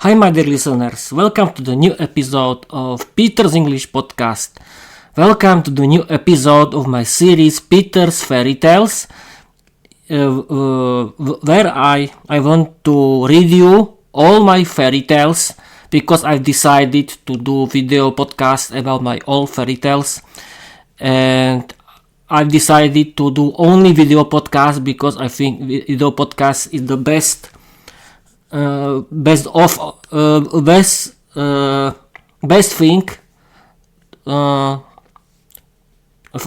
Hi, my dear listeners. Welcome to the new episode of Peter's English Podcast. Welcome to the new episode of my series Peter's Fairy Tales, where I want to read you all my fairy tales because I've decided to do video podcast about my old fairy tales, and I've decided to do only video podcast because I think video podcast is the best thing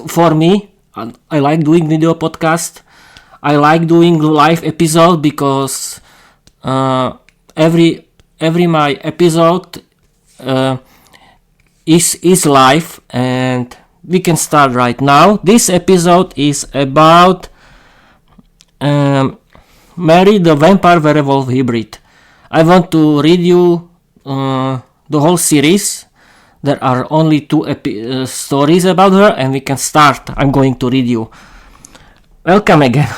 for me. I like doing video podcast. I like doing live episode because every my episode is live, and we can start right now. This episode is about Mary the vampire-werewolf hybrid. I want to read you the whole series. There are only two stories about her, and we can start. I'm going to read you. Welcome again.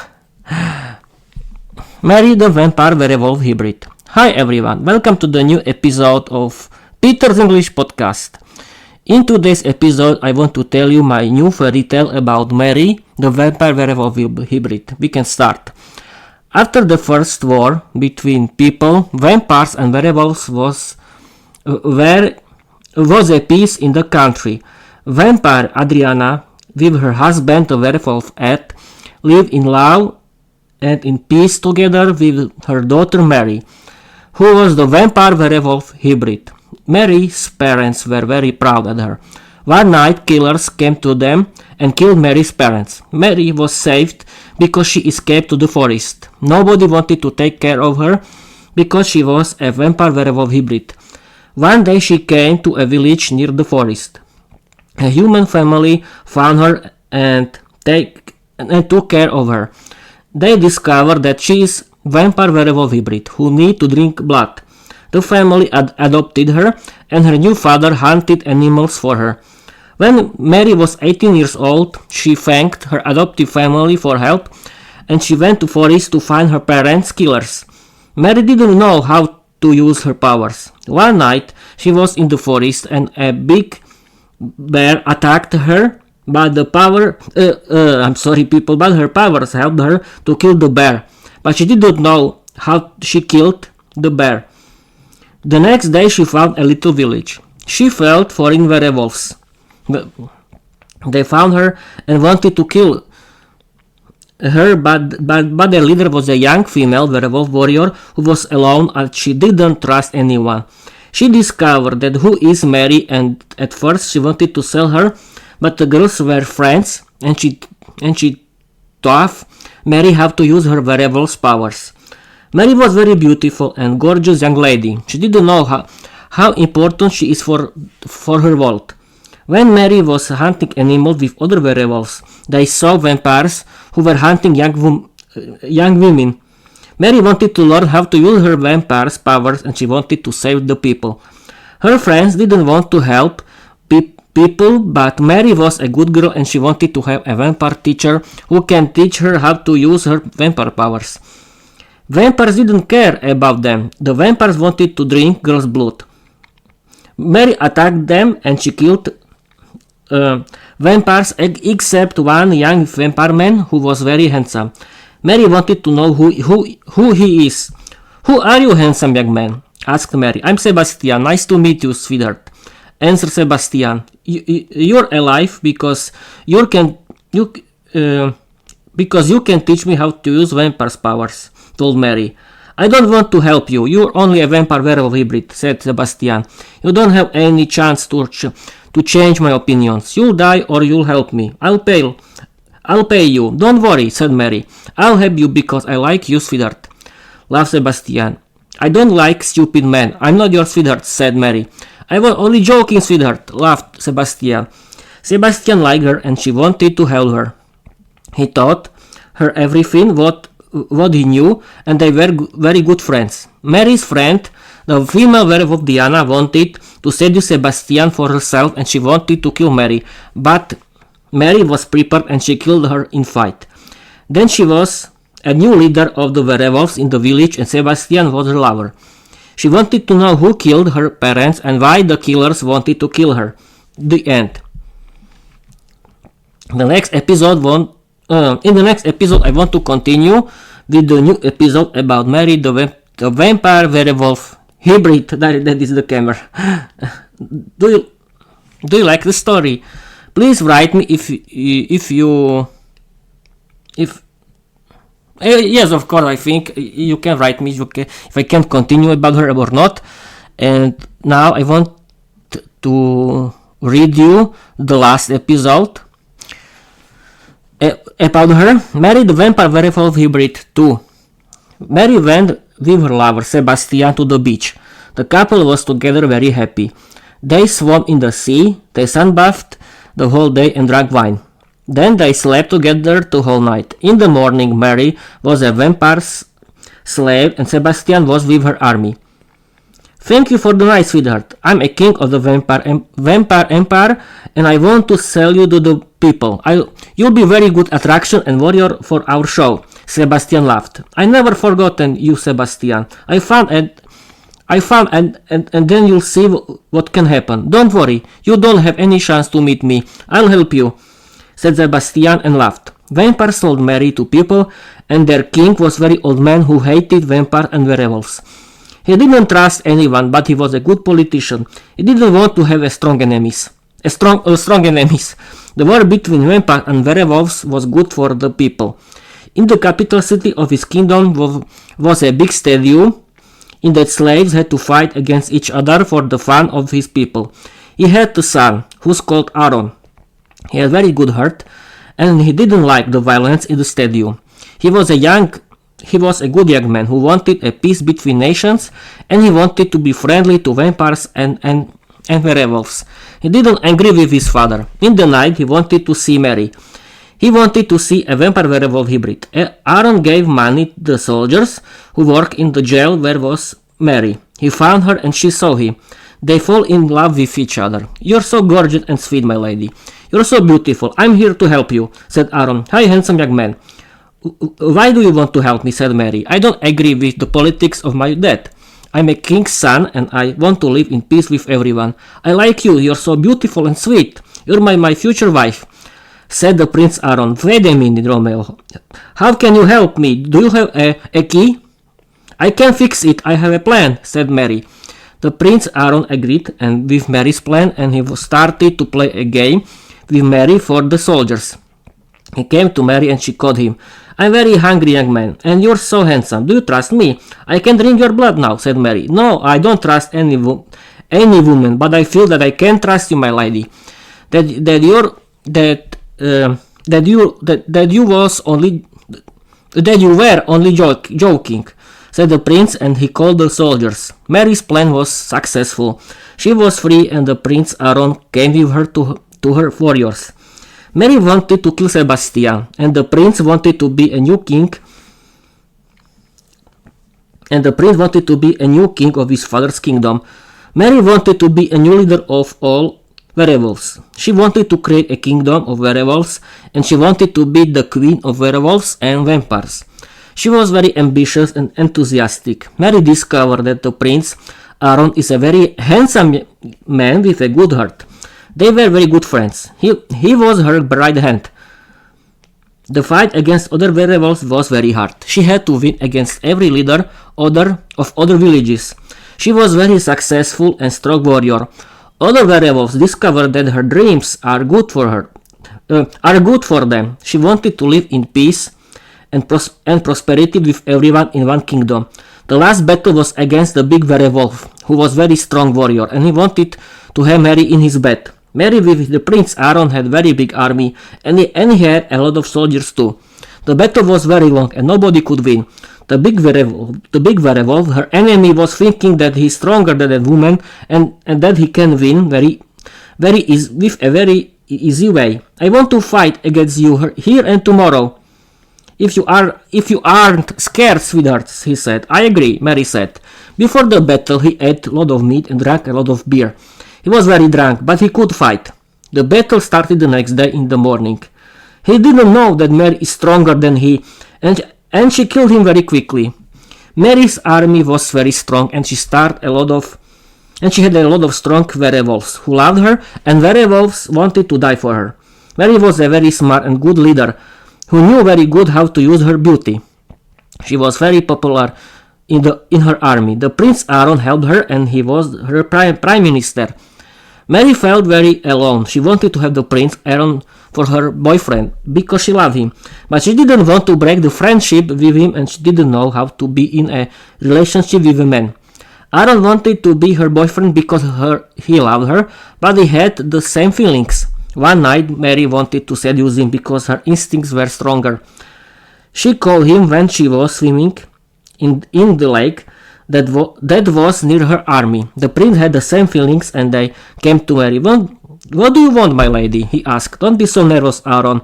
Mary the vampire-werewolf hybrid. Hi everyone, welcome to the new episode of Peter's English Podcast. In today's episode, I want to tell you my new fairy tale about Mary the vampire-werewolf hybrid. We can start. After the first war between people, vampires and werewolves was a peace in the country. Vampire Adriana, with her husband the werewolf Ed, lived in love and in peace together with her daughter Mary, who was the vampire-werewolf hybrid. Mary's parents were very proud of her. One night, killers came to them and killed Mary's parents. Mary was saved because she escaped to the forest. Nobody wanted to take care of her because she was a vampire-werewolf hybrid. One day she came to a village near the forest. A human family found her and took care of her. They discovered that she is vampire-werewolf hybrid who need to drink blood. The family adopted her, and her new father hunted animals for her. When Mary was 18 years old, she thanked her adoptive family for help, and she went to forest to find her parents' killers. Mary didn't know how to use her powers. One night, she was in the forest, and a big bear attacked her, but her powers helped her to kill the bear, but she didn't know how she killed the bear. The next day she found a little village. She felt foreign werewolves. They found her and wanted to kill her, but their leader was a young female werewolf warrior who was alone and she didn't trust anyone. She discovered that who is Mary, and at first she wanted to sell her, but the girls were friends and she taught Mary how to use her werewolf's powers. Mary was very beautiful and gorgeous young lady. She didn't know how important she is for her world. When Mary was hunting animals with other werewolves, they saw vampires who were hunting young women. Mary wanted to learn how to use her vampire's powers, and she wanted to save the people. Her friends didn't want to help people, but Mary was a good girl and she wanted to have a vampire teacher who can teach her how to use her vampire powers. Vampires didn't care about them. The vampires wanted to drink girls' blood. Mary attacked them and she killed vampires except one young vampire man who was very handsome. Mary wanted to know who he is. "Who are you, handsome young man?" asked Mary. "I'm Sebastian. Nice to meet you, sweetheart," answered Sebastian. You're alive because you can teach me how to use vampire's powers," told Mary. "I don't want to help you. You're only a vampire-werewolf hybrid," said Sebastian. "You don't have any chance to change my opinions. You'll die or you'll help me. I'll pay you." "Don't worry," said Mary. "I'll help you because I like you, sweetheart," laughed Sebastian. "I don't like stupid men. I'm not your sweetheart," said Mary. "I was only joking, sweetheart," laughed Sebastian. Sebastian liked her and she wanted to help her. He taught her everything what he knew, and they were very good friends. Mary's friend, the female werewolf Diana, wanted to seduce Sebastian for herself, and she wanted to kill Mary, but Mary was prepared and she killed her in fight. Then she was a new leader of the werewolves in the village, and Sebastian was her lover. She wanted to know who killed her parents and why the killers wanted to kill her. The end. In the next episode, I want to continue with the new episode about Mary the vampire-werewolf hybrid. That is the camera. Do you like the story? Please write me if yes, of course. I think you can write me if I can continue about her or not. And now I want to read you the last episode about her. Mary the vampire-werewolf hybrid 2. Mary went with her lover Sebastian to the beach. The couple was together very happy. They swam in the sea, they sunbathed the whole day and drank wine. Then they slept together the whole night. In the morning, Mary was a vampire's slave and Sebastian was with her army. Thank you for the night, sweetheart. I'm a king of the vampire empire and I want to sell you to the people. You'll be very good attraction and warrior for our show. Sebastian laughed. I never forgotten you, Sebastian. I found and then you'll see what can happen. Don't worry, you don't have any chance to meet me. I'll help you, said Sebastian and laughed. Vampires sold Mary to people, and their king was very old man who hated vampires and werewolves. He didn't trust anyone, but he was a good politician. He didn't want to have strong enemies. The war between vampires and werewolves was good for the people. In the capital city of his kingdom was a big stadium in that slaves had to fight against each other for the fun of his people. He had a son, who's called Aaron. He had a very good heart, and he didn't like the violence in the stadium. He was a good young man who wanted a peace between nations, and he wanted to be friendly to vampires and werewolves. He didn't agree with his father. In the night, he wanted to see Mary. He wanted to see a vampire-werewolf hybrid. Aaron gave money to the soldiers who worked in the jail where was Mary. He found her and she saw him. They fall in love with each other. You're so gorgeous and sweet, my lady. You're so beautiful. I'm here to help you, said Aaron. Hi, handsome young man. Why do you want to help me, said Mary. I don't agree with the politics of my dad. I'm a king's son and I want to live in peace with everyone. I like you. You're so beautiful and sweet. You're my future wife, said the Prince Aaron. Wait a minute, Romeo. How can you help me? Do you have a key? I can fix it. I have a plan, said Mary. The Prince Aaron agreed and with Mary's plan, and he started to play a game with Mary for the soldiers. He came to Mary and she called him. I'm very hungry, young man, and you're so handsome. Do you trust me? I can drink your blood now, said Mary. No, I don't trust any woman, but I feel that I can trust you, my lady. That you were only joking, said the prince, and he called the soldiers. Mary's plan was successful. She was free, and the Prince Aaron came with her to her warriors. Mary wanted to kill Sebastian, and the prince wanted to be a new king. Of his father's kingdom. Mary wanted to be a new leader of all werewolves. She wanted to create a kingdom of werewolves, and she wanted to be the queen of werewolves and vampires. She was very ambitious and enthusiastic. Mary discovered that the Prince Aaron is a very handsome man with a good heart. They were very good friends. He was her right hand. The fight against other werewolves was very hard. She had to win against every leader of other villages. She was very successful and strong warrior. Other werewolves discovered that her dreams are good for them. She wanted to live in peace and prosperity with everyone in one kingdom. The last battle was against the big werewolf, who was very strong warrior, and he wanted to have Mary in his bed. Mary with the Prince Aaron had very big army, and he had a lot of soldiers too. The battle was very long, and nobody could win. The big werewolf, her enemy, was thinking that he is stronger than a woman, and that he can win with a very easy way. I want to fight against you here and tomorrow. If you aren't scared, sweetheart, he said. I agree, Mary said. Before the battle, he ate a lot of meat and drank a lot of beer. He was very drunk, but he could fight. The battle started the next day in the morning. He didn't know that Mary is stronger than he, and she killed him very quickly. Mary's army was very strong, and she had a lot of strong werewolves who loved her, and werewolves wanted to die for her. Mary was a very smart and good leader who knew very good how to use her beauty. She was very popular in her army. The Prince Aaron helped her, and he was her prime minister. Mary felt very alone. She wanted to have the Prince Aaron for her boyfriend because she loved him, but she didn't want to break the friendship with him, and she didn't know how to be in a relationship with a man. Aaron wanted to be her boyfriend because he loved her, but they had the same feelings. One night Mary wanted to seduce him because her instincts were stronger. She called him when she was swimming in the lake that was near her army. The prince had the same feelings, and they came to Mary. What do you want, my lady? He asked. Don't be so nervous, Aaron.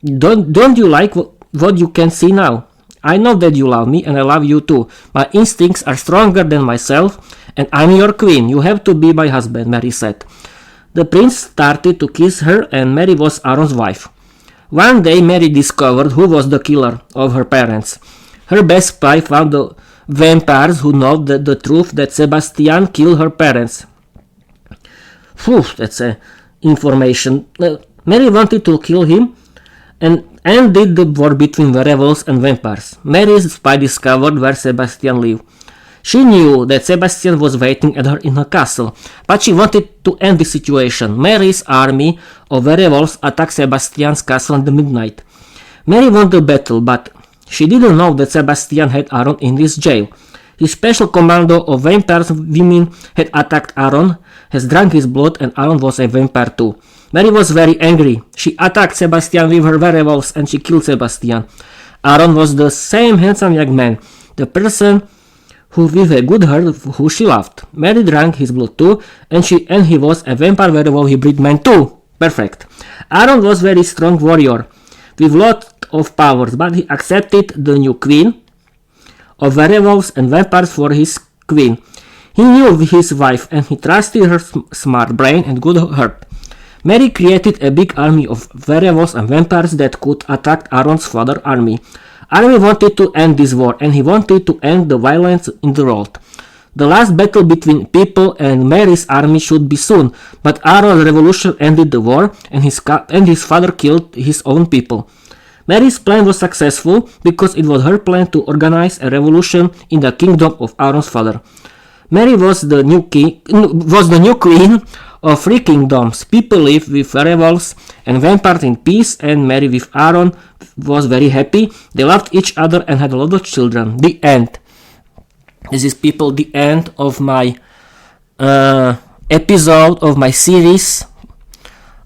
Don't you like what you can see now? I know that you love me, and I love you too. My instincts are stronger than myself, and I'm your queen. You have to be my husband, Mary said. The prince started to kiss her, and Mary was Aaron's wife. One day Mary discovered who was the killer of her parents. Her best spy found the vampires who know the truth that Sebastian killed her parents. Phew, that's information. Mary wanted to kill him and ended the war between werewolves and vampires. Mary's spy discovered where Sebastian lived. She knew that Sebastian was waiting at her in her castle, but she wanted to end the situation. Mary's army of werewolves attacked Sebastian's castle in the midnight. Mary won the battle, but she didn't know that Sebastian had Aaron in his jail. His special commando of vampires women had attacked Aaron, has drunk his blood, and Aaron was a vampire too. Mary was very angry. She attacked Sebastian with her werewolves, and she killed Sebastian. Aaron was the same handsome young man, the person who with a good heart who she loved. Mary drank his blood too, and he was a vampire werewolf hybrid man too. Perfect. Aaron was very strong warrior with lot of powers, but he accepted the new queen of werewolves and vampires for his queen. He knew his wife, and he trusted her smart brain and good heart. Mary created a big army of werewolves and vampires that could attack Aaron's father's army. Aaron wanted to end this war, and he wanted to end the violence in the world. The last battle between people and Mary's army should be soon, but Aaron's revolution ended the war, and his father killed his own people. Mary's plan was successful because it was her plan to organize a revolution in the kingdom of Aaron's father. Mary was the new queen of three kingdoms. People lived with werewolves and vampires in peace, and Mary with Aaron was very happy. They loved each other and had a lot of children. The end. This is the end of my episode of my series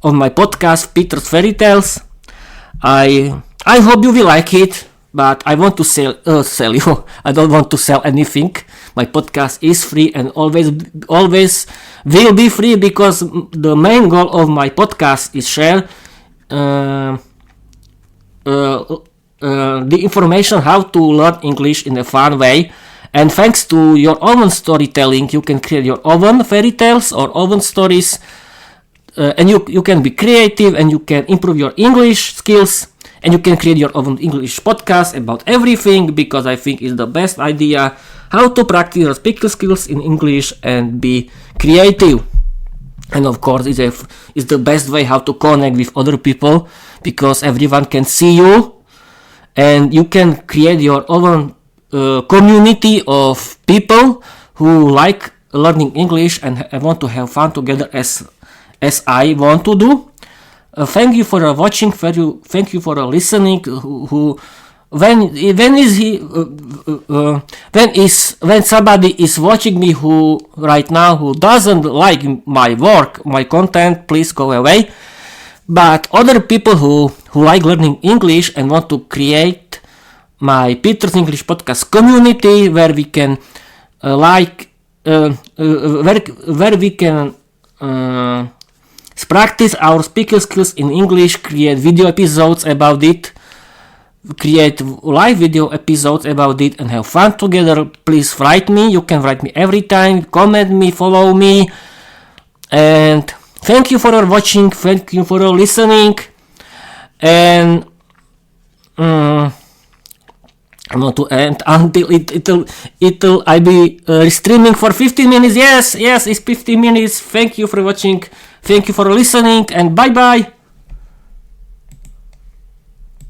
of my podcast Peter's Fairy Tales. I hope you will like it, but I want to sell you. I don't want to sell anything. My podcast is free and always will be free, because the main goal of my podcast is share the information how to learn English in a fun way. And thanks to your own storytelling, you can create your own fairy tales or own stories, and you can be creative, and you can improve your English skills, and you can create your own English podcast about everything, because I think it's the best idea how to practice your speaking skills in English and be creative. And of course, it's the best way how to connect with other people, because everyone can see you, and you can create your own community of people who like learning English and want to have fun together as I want to do. Thank you for watching. Thank you for listening. When somebody is watching me who right now who doesn't like my work, my content, please go away. But other people who like learning English and want to create my Peter's English podcast community, where we can where we can practice our speaking skills in English, create video episodes about it, create live video episodes about it, and have fun together. Please write me. You can write me every time, comment me, follow me, and thank you for watching, thank you for listening, and not to end until it'll I be streaming for 15 minutes. Yes, it's 15 minutes. Thank you for watching. Thank you for listening, and bye bye.